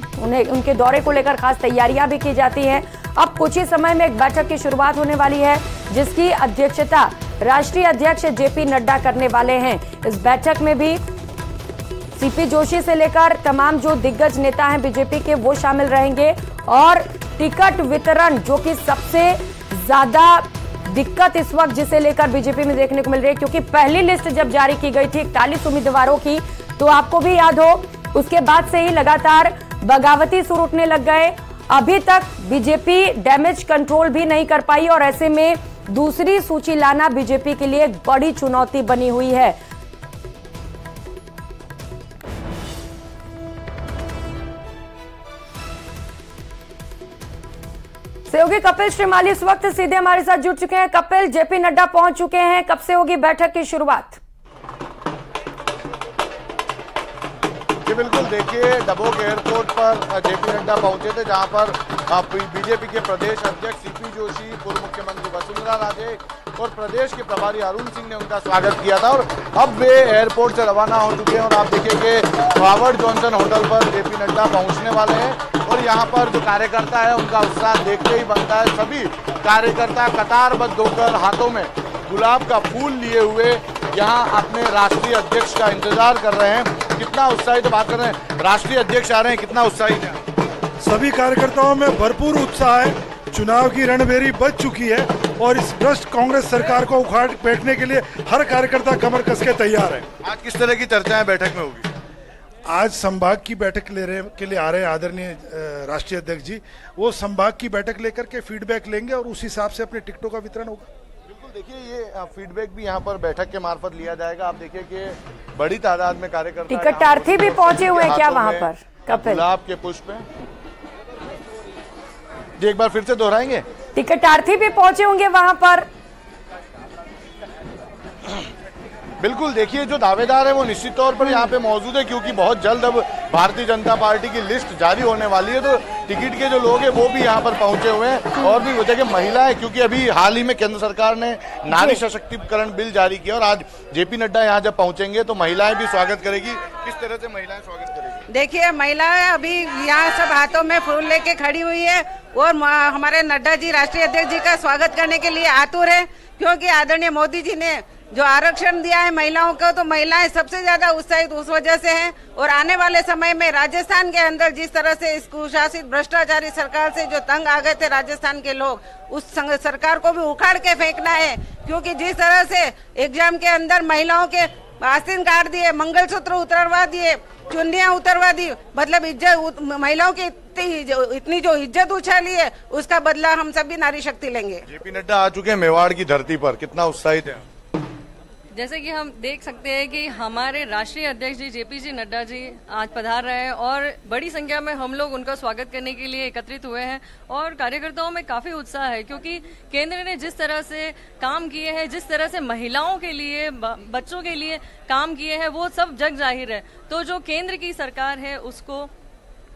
उनके दौरे को लेकर खास तैयारियां भी की जाती हैं। अब कुछ ही समय में एक बैठक की शुरुआत होने वाली है, जिसकी अध्यक्षता राष्ट्रीय अध्यक्ष जेपी नड्डा करने वाले हैं। इस बैठक में भी सीपी जोशी से लेकर तमाम जो दिग्गज नेता हैं बीजेपी के, वो शामिल रहेंगे। और टिकट वितरण, जो कि सबसे ज्यादा दिक्कत इस वक्त जिसे लेकर बीजेपी में देखने को मिल रही है, क्योंकि पहली लिस्ट जब जारी की गई थी 41 उम्मीदवारों की, तो आपको भी याद हो उसके बाद से ही लगातार बगावती सुर उठने लग गए। अभी तक बीजेपी डैमेज कंट्रोल भी नहीं कर पाई और ऐसे में दूसरी सूची लाना बीजेपी के लिए एक बड़ी चुनौती बनी हुई है। सहयोगी कपिल श्रीमाली इस वक्त सीधे हमारे साथ जुड़ चुके हैं। कपिल, जेपी नड्डा पहुंच चुके हैं, कब से होगी बैठक की शुरुआत? जी बिल्कुल, देखिए डबोक एयरपोर्ट पर जेपी नड्डा पहुंचे थे, जहां पर बीजेपी के प्रदेश अध्यक्ष सीपी जोशी, पूर्व मुख्यमंत्री वसुंधरा राजे और प्रदेश के प्रभारी अरुण सिंह ने उनका स्वागत किया था। और अब वे एयरपोर्ट से रवाना हो चुके हैं और आप देखिए कि हॉवर्ड जॉनसन होटल पर जेपी नड्डा पहुंचने वाले हैं। और यहाँ पर जो कार्यकर्ता है उनका उत्साह देखते ही बनता है। सभी कार्यकर्ता कतारबद्ध होकर हाथों में गुलाब का फूल लिए हुए यहाँ अपने राष्ट्रीय अध्यक्ष का इंतजार कर रहे हैं। कितना उत्साहित बात कर रहे हैं, राष्ट्रीय अध्यक्ष आ रहे हैं, कितना उत्साहित है? सभी कार्यकर्ताओं में भरपूर उत्साह है। चुनाव की रणभेरी बज चुकी है और इस भ्रष्ट कांग्रेस सरकार को उखाड़ बैठने के लिए हर कार्यकर्ता कमर कस के तैयार है। आज किस तरह की चर्चाएं बैठक में होगी? आज संभाग की बैठक के लिए आ रहे हैं आदरणीय राष्ट्रीय अध्यक्ष जी। वो संभाग की बैठक लेकर के फीडबैक लेंगे और उस हिसाब से अपने टिकटों का वितरण होगा। बिल्कुल, देखिए ये फीडबैक भी यहाँ पर बैठक के मार्फत लिया जाएगा। आप देखिए कि बड़ी तादाद में कार्यकर्ता, टिकटार्थी भी पहुंचे हुए हैं क्या वहां पर? कपिल, गुलाब के पुष्प हैं जी, एक बार फिर से दोहराएंगे। टिकटार्थी भी पहुंचे होंगे वहां पर। बिल्कुल, देखिए जो दावेदार है वो निश्चित तौर पर यहाँ पे मौजूद है, क्योंकि बहुत जल्द अब भारतीय जनता पार्टी की लिस्ट जारी होने वाली है। तो टिकट के जो लोग हैं वो भी यहाँ पर पहुंचे हुए हैं। और भी देखिए महिलाएं, क्योंकि अभी हाल ही में केंद्र सरकार ने नारी सशक्तिकरण बिल जारी किया और आज जेपी नड्डा यहाँ जब पहुंचेंगे तो महिलाएं भी स्वागत करेगी। किस तरह से महिलाएं स्वागत करेगी? देखिए महिलाएं अभी यहाँ सब हाथों में फूल लेके खड़ी हुई है और हमारे नड्डा जी राष्ट्रीय अध्यक्ष जी का स्वागत करने के लिए आतुर है, क्योंकि आदरणीय मोदी जी ने जो आरक्षण दिया है महिलाओं को, तो महिलाएं सबसे ज्यादा उत्साहित उस वजह से हैं। और आने वाले समय में राजस्थान के अंदर जिस तरह से इस कुशासित भ्रष्टाचारी सरकार से जो तंग आ गए थे राजस्थान के लोग, उस सरकार को भी उखाड़ के फेंकना है। क्योंकि जिस तरह से एग्जाम के अंदर महिलाओं के आस्तीन काट दिए, मंगलसूत्र उतरवा दिए, चुन्नियां उतरवा दी, मतलब इज्जत, महिलाओं की इतनी जो इज्जत उछाली है, उसका बदला हम सभी नारी शक्ति लेंगे। जेपी नड्डा आ चुके हैं मेवाड़ की धरती पर, कितना उत्साहित है? जैसे कि हम देख सकते हैं कि हमारे राष्ट्रीय अध्यक्ष जी जेपी जी नड्डा जी आज पधार रहे हैं और बड़ी संख्या में हम लोग उनका स्वागत करने के लिए एकत्रित हुए हैं। और कार्यकर्ताओं में काफी उत्साह है, क्योंकि केंद्र ने जिस तरह से काम किए हैं, जिस तरह से महिलाओं के लिए, बच्चों के लिए काम किए हैं, वो सब जग जाहिर है। तो जो केंद्र की सरकार है उसको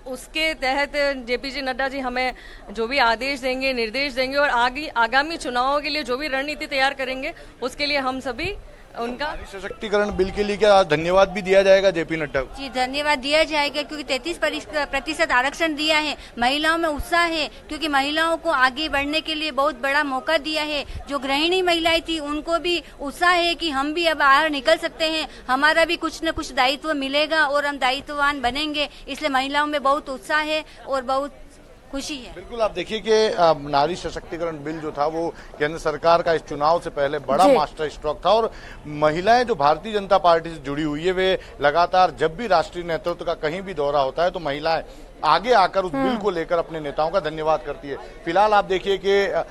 उसके तहत जेपी जी नड्डा जी हमें जो भी आदेश देंगे, निर्देश देंगे और आगामी चुनावों के लिए जो भी रणनीति तैयार करेंगे उसके लिए हम सभी उनका सशक्तिकरण बिल के लिए क्या धन्यवाद भी दिया जाएगा जेपी नड्डा को? जी धन्यवाद दिया जाएगा, क्योंकि 33% आरक्षण दिया है। महिलाओं में उत्साह है, क्योंकि महिलाओं को आगे बढ़ने के लिए बहुत बड़ा मौका दिया है। जो गृहिणी महिलाएं थी उनको भी उत्साह है कि हम भी अब बाहर निकल सकते हैं, हमारा भी कुछ न कुछ दायित्व मिलेगा और हम दायित्ववान बनेंगे। इसलिए महिलाओं में बहुत उत्साह है और बहुत खुशी है। बिल्कुल, आप देखिए कि नारी सशक्तिकरण बिल जो था वो केंद्र सरकार का इस चुनाव से पहले बड़ा मास्टर स्ट्रोक था और महिलाएं जो भारतीय जनता पार्टी से जुड़ी हुई है वे लगातार जब भी राष्ट्रीय नेतृत्व का कहीं भी दौरा होता है तो महिलाएं आगे आकर उस बिल को लेकर अपने नेताओं का धन्यवाद करती है। फिलहाल आप देखिए कि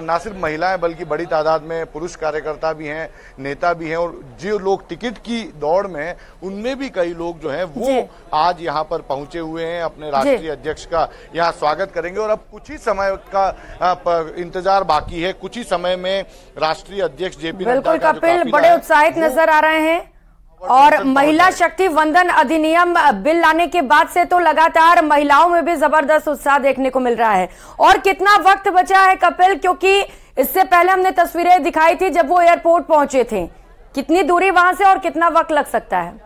ना सिर्फ महिलाएं बल्कि बड़ी तादाद में पुरुष कार्यकर्ता भी हैं, नेता भी हैं और जो लोग टिकट की दौड़ में हैं उनमें भी कई लोग जो हैं वो आज यहाँ पर पहुंचे हुए हैं, अपने राष्ट्रीय अध्यक्ष का यहाँ स्वागत करेंगे। और अब कुछ ही समय का इंतजार बाकी है, कुछ ही समय में राष्ट्रीय अध्यक्ष जेपी बिल्कुल कपिल बड़े उत्साहित नजर आ रहे हैं और महिला शक्ति वंदन अधिनियम बिल लाने के बाद से तो लगातार महिलाओं में भी जबरदस्त उत्साह देखने को मिल रहा है। और कितना वक्त बचा है कपिल, क्योंकि इससे पहले हमने तस्वीरें दिखाई थी जब वो एयरपोर्ट पहुंचे थे, कितनी दूरी वहां से और कितना वक्त लग सकता है?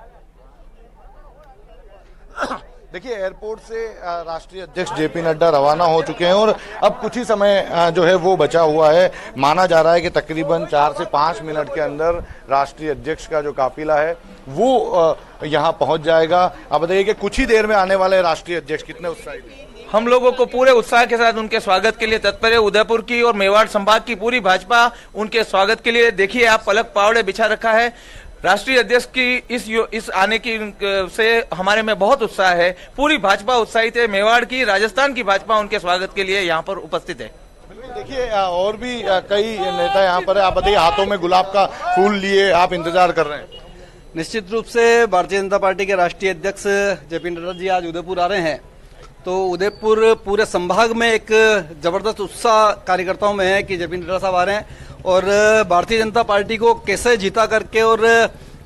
देखिए, एयरपोर्ट से राष्ट्रीय अध्यक्ष जेपी नड्डा रवाना हो चुके हैं और अब कुछ ही समय जो है वो बचा हुआ है। माना जा रहा है कि तकरीबन 4 से 5 मिनट के अंदर राष्ट्रीय अध्यक्ष का जो काफिला है वो यहाँ पहुंच जाएगा। आप बताइए कि कुछ ही देर में आने वाले राष्ट्रीय अध्यक्ष, कितने उत्साहित हैं? हम लोगों को पूरे उत्साह के साथ उनके स्वागत के लिए तत्पर है। उदयपुर की और मेवाड़ संभाग की पूरी भाजपा उनके स्वागत के लिए, देखिए आप पलक पावड़े बिछा रखा है। राष्ट्रीय अध्यक्ष की इस आने की से हमारे में बहुत उत्साह है, पूरी भाजपा उत्साहित है। मेवाड़ की, राजस्थान की भाजपा उनके स्वागत के लिए यहाँ पर उपस्थित है। देखिए और भी कई नेता यहाँ पर है। आप बताइए, हाथों में गुलाब का फूल लिए आप इंतजार कर रहे हैं? निश्चित रूप से भारतीय जनता पार्टी के राष्ट्रीय अध्यक्ष जेपी नड्डा जी आज उदयपुर आ रहे हैं, तो उदयपुर पूरे संभाग में एक जबरदस्त उत्साह कार्यकर्ताओं में है कि जेपी नड्डा साहब आ रहे हैं और भारतीय जनता पार्टी को कैसे जीता करके और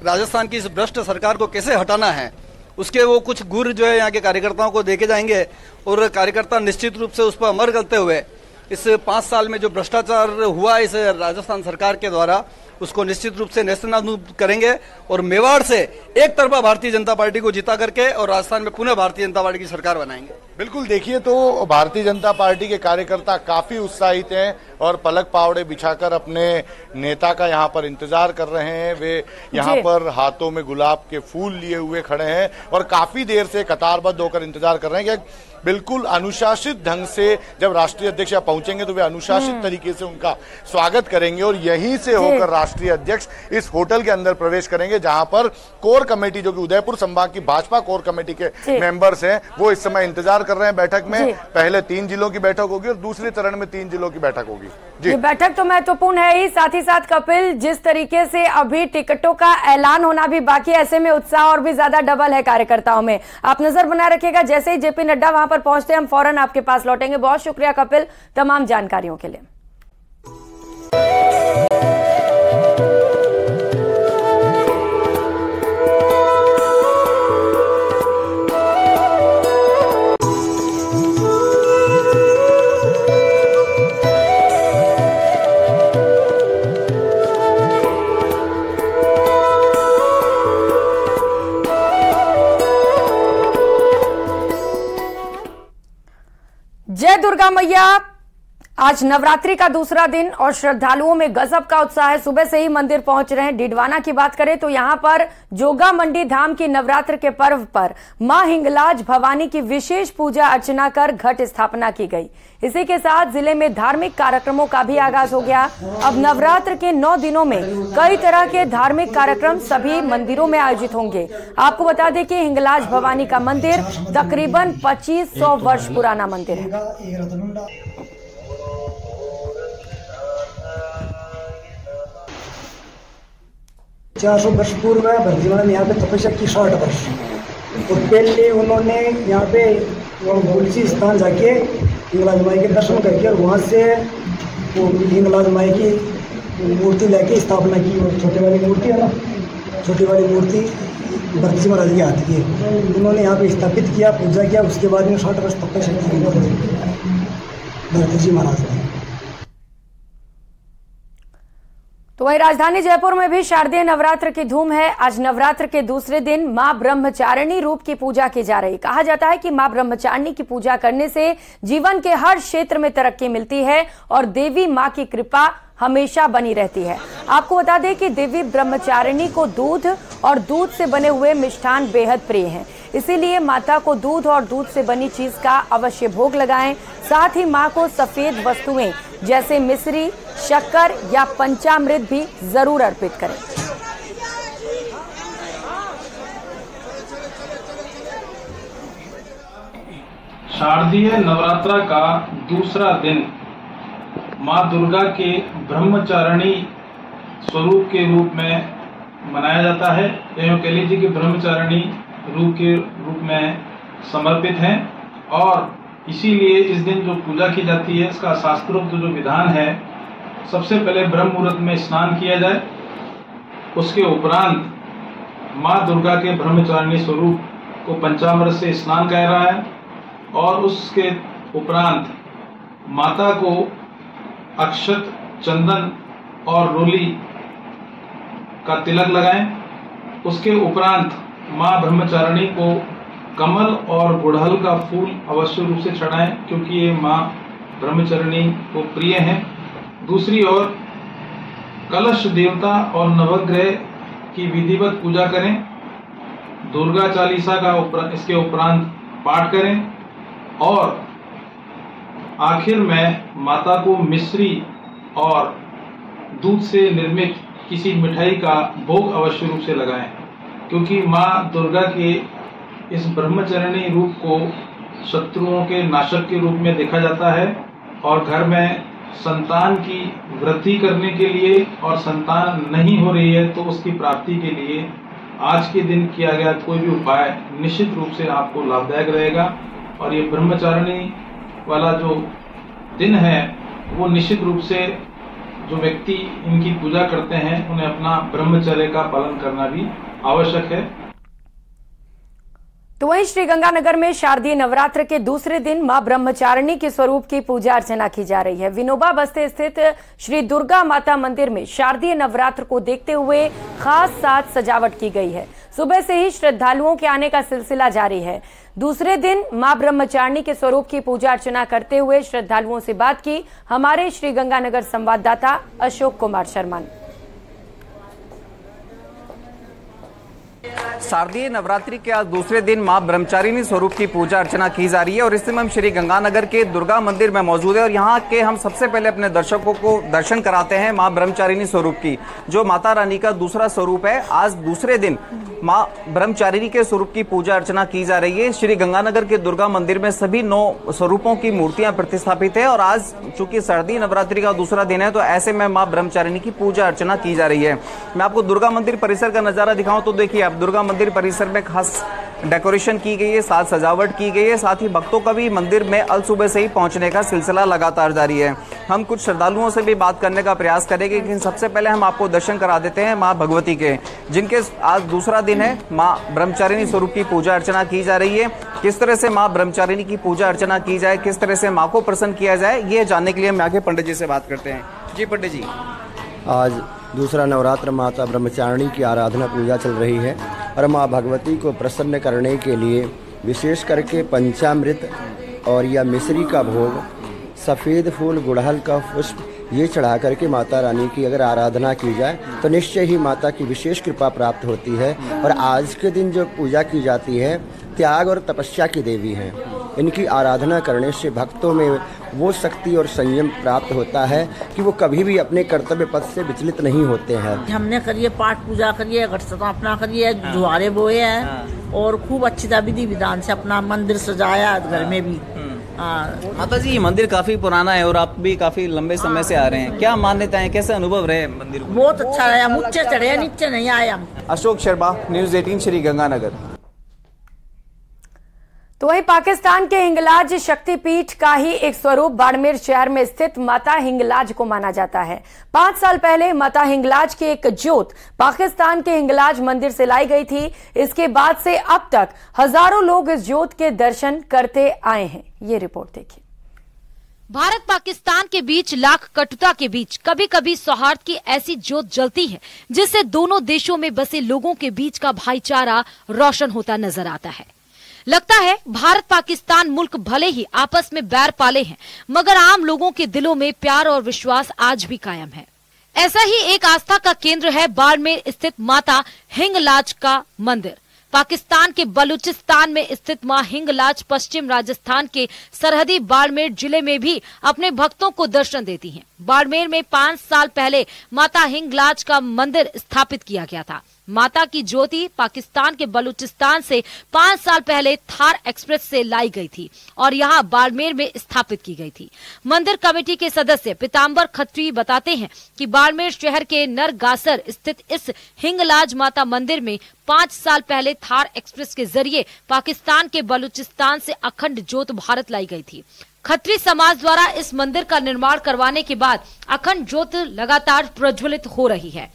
राजस्थान की इस भ्रष्ट सरकार को कैसे हटाना है उसके वो कुछ गुर जो है यहाँ के कार्यकर्ताओं को देके जाएंगे और कार्यकर्ता निश्चित रूप से उस पर अमर करते हुए इस 5 साल में जो भ्रष्टाचार हुआ इस राजस्थान सरकार के द्वारा उसको निश्चित रूप से नेस्तनाबूद करेंगे और मेवाड़ से एक तरफा भारतीय जनता पार्टी को जिता करके और राजस्थान में पुनः भारतीय जनता पार्टी की सरकार बनाएंगे। बिल्कुल, देखिए तो भारतीय जनता पार्टी के कार्यकर्ता काफी उत्साहित हैं और पलक पावड़े बिछाकर अपने नेता का यहाँ पर इंतजार कर रहे हैं। वे यहाँ पर हाथों में गुलाब के फूल लिए हुए खड़े हैं और काफी देर से कतारबद्ध होकर इंतजार कर रहे हैं कि बिल्कुल अनुशासित ढंग से जब राष्ट्रीय अध्यक्ष यहाँ पहुंचेंगे तो वे अनुशासित तरीके से उनका स्वागत करेंगे और यहीं से होकर राष्ट्रीय अध्यक्ष इस होटल के अंदर प्रवेश करेंगे, जहां पर कोर कमेटी जो कि उदयपुर संभाग की भाजपा कोर कमेटी के मेंबर्स हैं वो इस समय इंतजार कर रहे हैं बैठक में। पहले 3 जिलों की बैठक होगी और दूसरे चरण में 3 जिलों की बैठक होगी। ये बैठक तो महत्वपूर्ण है ही, साथ ही साथ कपिल जिस तरीके से अभी टिकटों का ऐलान होना भी बाकी है, ऐसे में उत्साह और भी ज्यादा डबल है कार्यकर्ताओं में। आप नजर बनाए रखिएगा, जैसे ही जेपी नड्डा वहां पर पहुंचते हम फौरन आपके पास लौटेंगे। बहुत शुक्रिया कपिल तमाम जानकारियों के लिए। जय दुर्गा मैया। आज नवरात्रि का दूसरा दिन और श्रद्धालुओं में गजब का उत्साह है, सुबह से ही मंदिर पहुंच रहे हैं। डिडवाना की बात करें तो यहां पर जोगा मंडी धाम की नवरात्र के पर्व पर मां हिंगलाज भवानी की विशेष पूजा अर्चना कर घट स्थापना की गई। इसी के साथ जिले में धार्मिक कार्यक्रमों का भी आगाज हो गया। अब नवरात्र के 9 दिनों में कई तरह के धार्मिक कार्यक्रम सभी मंदिरों में आयोजित होंगे। आपको बता दें कि हिंगलाज भवानी का मंदिर तकरीबन 2500 वर्ष पुराना मंदिर है। 400 वर्ष पूर्व भरती ने यहाँ पे तपस्या की 60 वर्ष और पहले उन्होंने यहाँ पे गुलसी स्थान जाके हिंगलाज माई के दर्शन करके और वहाँ से वो हिंगलाज माई की मूर्ति लेके स्थापना की। और छोटी वाली मूर्ति है ना, छोटी वाली मूर्ति भरतजी महाराज की हाथ की है। उन्होंने यहाँ पे स्थापित किया, पूजा किया, उसके बाद में 60 वर्ष तपस्या की भरतजी महाराज ने। तो वहीं राजधानी जयपुर में भी शारदीय नवरात्र की धूम है। आज नवरात्र के दूसरे दिन मां ब्रह्मचारिणी रूप की पूजा की जा रही। कहा जाता है कि मां ब्रह्मचारिणी की पूजा करने से जीवन के हर क्षेत्र में तरक्की मिलती है और देवी मां की कृपा हमेशा बनी रहती है। आपको बता दें कि देवी ब्रह्मचारिणी को दूध और दूध से बने हुए मिष्ठान बेहद प्रिय हैं, इसीलिए माता को दूध और दूध से बनी चीज का अवश्य भोग लगाएं। साथ ही मां को सफेद वस्तुएं जैसे मिश्री, शक्कर या पंचामृत भी जरूर अर्पित करें। शारदीय नवरात्र का दूसरा दिन मां दुर्गा के ब्रह्मचारिणी स्वरूप के रूप में मनाया जाता है। एवं कह लीजिए कि ब्रह्मचारिणी रूप में समर्पित हैं और इसीलिए इस दिन जो पूजा की जाती है इसका शास्त्रोक्त जो विधान है, सबसे पहले ब्रह्म मुहूर्त में स्नान किया जाए, उसके उपरांत मां दुर्गा के ब्रह्मचारिणी स्वरूप को पंचामृत से स्नान कराया है और उसके उपरांत माता को अक्षत, चंदन और रोली का तिलक लगाएं। उसके उपरांत मां ब्रह्मचारिणी को कमल और गुड़हल का फूल अवश्य रूप से चढ़ाएं, क्योंकि ये मां ब्रह्मचारिणी को प्रिय हैं। दूसरी ओर कलश देवता और नवग्रह की विधिवत पूजा करें। दुर्गा चालीसा का इसके उपरांत पाठ करें और आखिर में माता को मिश्री और दूध से निर्मित किसी मिठाई का भोग अवश्य रूप से लगाएं, क्योंकि मां दुर्गा के इस ब्रह्मचारिणी रूप को शत्रुओं के नाशक के रूप में देखा जाता है और घर में संतान की वृद्धि करने के लिए और संतान नहीं हो रही है तो उसकी प्राप्ति के लिए आज के दिन किया गया कोई भी उपाय निश्चित रूप से आपको लाभदायक रहेगा। और ये ब्रह्मचारिणी वाला जो दिन है वो निश्चित रूप से जो व्यक्ति इनकी पूजा करते हैं उन्हें अपना ब्रह्मचर्य का पालन करना भी आवश्यक है। तो वहीं श्रीगंगानगर में शारदीय नवरात्र के दूसरे दिन मां ब्रह्मचारिणी के स्वरूप की पूजा अर्चना की जा रही है। विनोबा बस्ती स्थित श्री दुर्गा माता मंदिर में शारदीय नवरात्र को देखते हुए खास साज सजावट की गई है। सुबह से ही श्रद्धालुओं के आने का सिलसिला जारी है। दूसरे दिन मां ब्रह्मचारिणी के स्वरूप की पूजा अर्चना करते हुए श्रद्धालुओं से बात की हमारे श्रीगंगानगर संवाददाता अशोक कुमार शर्मा ने। शारदीय नवरात्रि के आज दूसरे दिन मां ब्रह्मचारिणी स्वरूप की पूजा अर्चना की जा रही है और इस समय हम श्री गंगानगर के दुर्गा मंदिर में मौजूद है और यहाँ के हम सबसे पहले अपने दर्शकों को दर्शन कराते हैं मां ब्रह्मचारिणी स्वरूप की, जो माता रानी का दूसरा स्वरूप है। आज दूसरे दिन मां ब्रह्मचारिणी के स्वरूप की पूजा अर्चना की जा रही है। श्री गंगानगर के दुर्गा मंदिर में सभी 9 स्वरूपों की मूर्तियां प्रतिष्ठापित है और आज चूंकि शारदीय नवरात्रि का दूसरा दिन है तो ऐसे में मां ब्रह्मचारिणी की पूजा अर्चना की जा रही है। मैं आपको दुर्गा मंदिर परिसर का नजारा दिखाऊं तो देखिए आप, दुर्गा मंदिर परिसर में खास डेकोरेशन की गई है, साज सजावट की गई है, साथ ही भक्तों का भी मंदिर में अल सुबह से ही पहुंचने का सिलसिला लगातार जारी है। हम कुछ श्रद्धालुओं से भी बात करने का प्रयास करेंगे, लेकिन सबसे पहले हम आपको दर्शन करा देते हैं मां भगवती के, जिनके आज दूसरा दिन है। मां ब्रह्मचारिणी स्वरूप की पूजा अर्चना की जा रही है। किस तरह से मां ब्रह्मचारिणी की पूजा अर्चना की जाए, किस तरह से मां को प्रसन्न किया जाए, ये जानने के लिए हम आगे पंडित जी से बात करते हैं। जी पंडित जी, आज दूसरा नवरात्र माता ब्रह्मचारिणी की आराधना पूजा चल रही है और माँ भगवती को प्रसन्न करने के लिए विशेष करके पंचामृत और या मिश्री का भोग, सफ़ेद फूल, गुड़हल का पुष्प ये चढ़ा करके माता रानी की अगर आराधना की जाए तो निश्चय ही माता की विशेष कृपा प्राप्त होती है। और आज के दिन जो पूजा की जाती है त्याग और तपस्या की देवी हैं। इनकी आराधना करने से भक्तों में वो शक्ति और संयम प्राप्त होता है कि वो कभी भी अपने कर्तव्य पथ से विचलित नहीं होते हैं। हमने करिए पाठ पूजा करिए, घट स्थापना करिए, जुआरे बोए हैं और खूब अच्छी विधि विधान से अपना मंदिर सजाया, घर में भी। माता जी, ये मंदिर काफी पुराना है और आप भी काफी लंबे समय से आ रहे हैं, क्या मान्यताएं, कैसे अनुभव रहे मंदिर को? बहुत अच्छा रहा, ऊंचे चढ़े, नीचे नहीं आए हम। अशोक शर्मा, न्यूज़ 18 श्री गंगानगर। तो वहीं पाकिस्तान के हिंगलाज शक्तिपीठ का ही एक स्वरूप बाड़मेर शहर में स्थित माता हिंगलाज को माना जाता है। 5 साल पहले माता हिंगलाज की एक ज्योत पाकिस्तान के हिंगलाज मंदिर से लाई गई थी। इसके बाद से अब तक हजारों लोग इस ज्योत के दर्शन करते आए हैं। ये रिपोर्ट देखिए। भारत पाकिस्तान के बीच लाख कटुता के बीच कभी कभी सौहार्द की ऐसी ज्योत जलती है जिससे दोनों देशों में बसे लोगों के बीच का भाईचारा रोशन होता नजर आता है। लगता है भारत पाकिस्तान मुल्क भले ही आपस में बैर पाले हैं, मगर आम लोगों के दिलों में प्यार और विश्वास आज भी कायम है। ऐसा ही एक आस्था का केंद्र है बाड़मेर स्थित माता हिंगलाज का मंदिर। पाकिस्तान के बलूचिस्तान में स्थित मां हिंगलाज पश्चिम राजस्थान के सरहदी बाड़मेर जिले में भी अपने भक्तों को दर्शन देती हैं। बाड़मेर में 5 साल पहले माता हिंगलाज का मंदिर स्थापित किया गया था। माता की ज्योति पाकिस्तान के बलूचिस्तान से 5 साल पहले थार एक्सप्रेस से लाई गई थी और यहां बाड़मेर में स्थापित की गई थी। मंदिर कमेटी के सदस्य पीताम्बर खत्री बताते हैं कि बाड़मेर शहर के नरगासर स्थित इस हिंगलाज माता मंदिर में 5 साल पहले थार एक्सप्रेस के जरिए पाकिस्तान के बलूचिस्तान से अखंड ज्योत भारत लाई गई थी। खत्री समाज द्वारा इस मंदिर का निर्माण करवाने के बाद अखंड ज्योत लगातार प्रज्वलित हो रही है।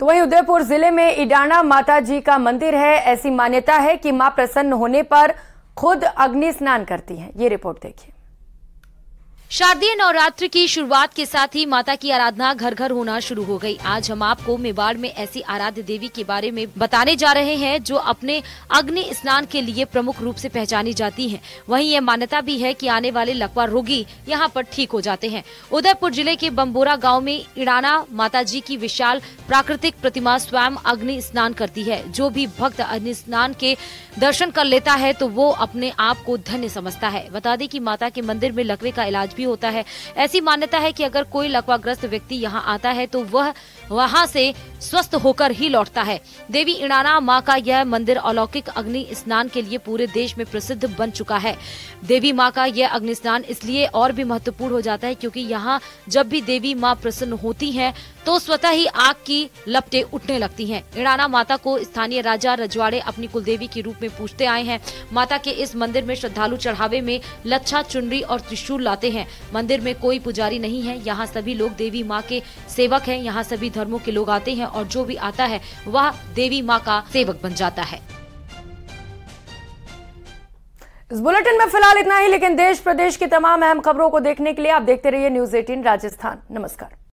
तो वहीं उदयपुर जिले में इडाना माता जी का मंदिर है। ऐसी मान्यता है कि मां प्रसन्न होने पर खुद अग्नि स्नान करती हैं। ये रिपोर्ट देखिए। शारदीय नवरात्रि की शुरुआत के साथ ही माता की आराधना घर घर होना शुरू हो गई। आज हम आपको मेवाड़ में ऐसी आराध्य देवी के बारे में बताने जा रहे हैं जो अपने अग्नि स्नान के लिए प्रमुख रूप से पहचानी जाती हैं। वहीं ये मान्यता भी है कि आने वाले लकवा रोगी यहाँ पर ठीक हो जाते हैं। उदयपुर जिले के बम्बोरा गाँव में इडाना माता जी की विशाल प्राकृतिक प्रतिमा स्वयं अग्नि स्नान करती है। जो भी भक्त अग्नि स्नान के दर्शन कर लेता है तो वो अपने आप को धन्य समझता है। बता दें कि माता के मंदिर में लकवे का इलाज भी होता है। ऐसी मान्यता है कि अगर कोई लकवाग्रस्त व्यक्ति यहाँ आता है तो वह वहाँ से स्वस्थ होकर ही लौटता है। देवी इडाना माँ का यह मंदिर अलौकिक अग्नि स्नान के लिए पूरे देश में प्रसिद्ध बन चुका है। देवी माँ का यह अग्नि स्नान इसलिए और भी महत्वपूर्ण हो जाता है क्योंकि यहाँ जब भी देवी माँ प्रसन्न होती हैं तो स्वतः ही आग की लपटें उठने लगती हैं। इडाना माता को स्थानीय राजा रजवाड़े अपनी कुलदेवी के रूप में पूजते आए हैं। माता के इस मंदिर में श्रद्धालु चढ़ावे में लच्छा, चुनरी और त्रिशूल लाते हैं। मंदिर में कोई पुजारी नहीं है। यहाँ सभी लोग देवी माँ के सेवक हैं। यहाँ सभी धर्मों के लोग आते हैं और जो भी आता है वह देवी माँ का सेवक बन जाता है। इस बुलेटिन में फिलहाल इतना ही, लेकिन देश प्रदेश की तमाम अहम खबरों को देखने के लिए आप देखते रहिए न्यूज़ 18 राजस्थान। नमस्कार।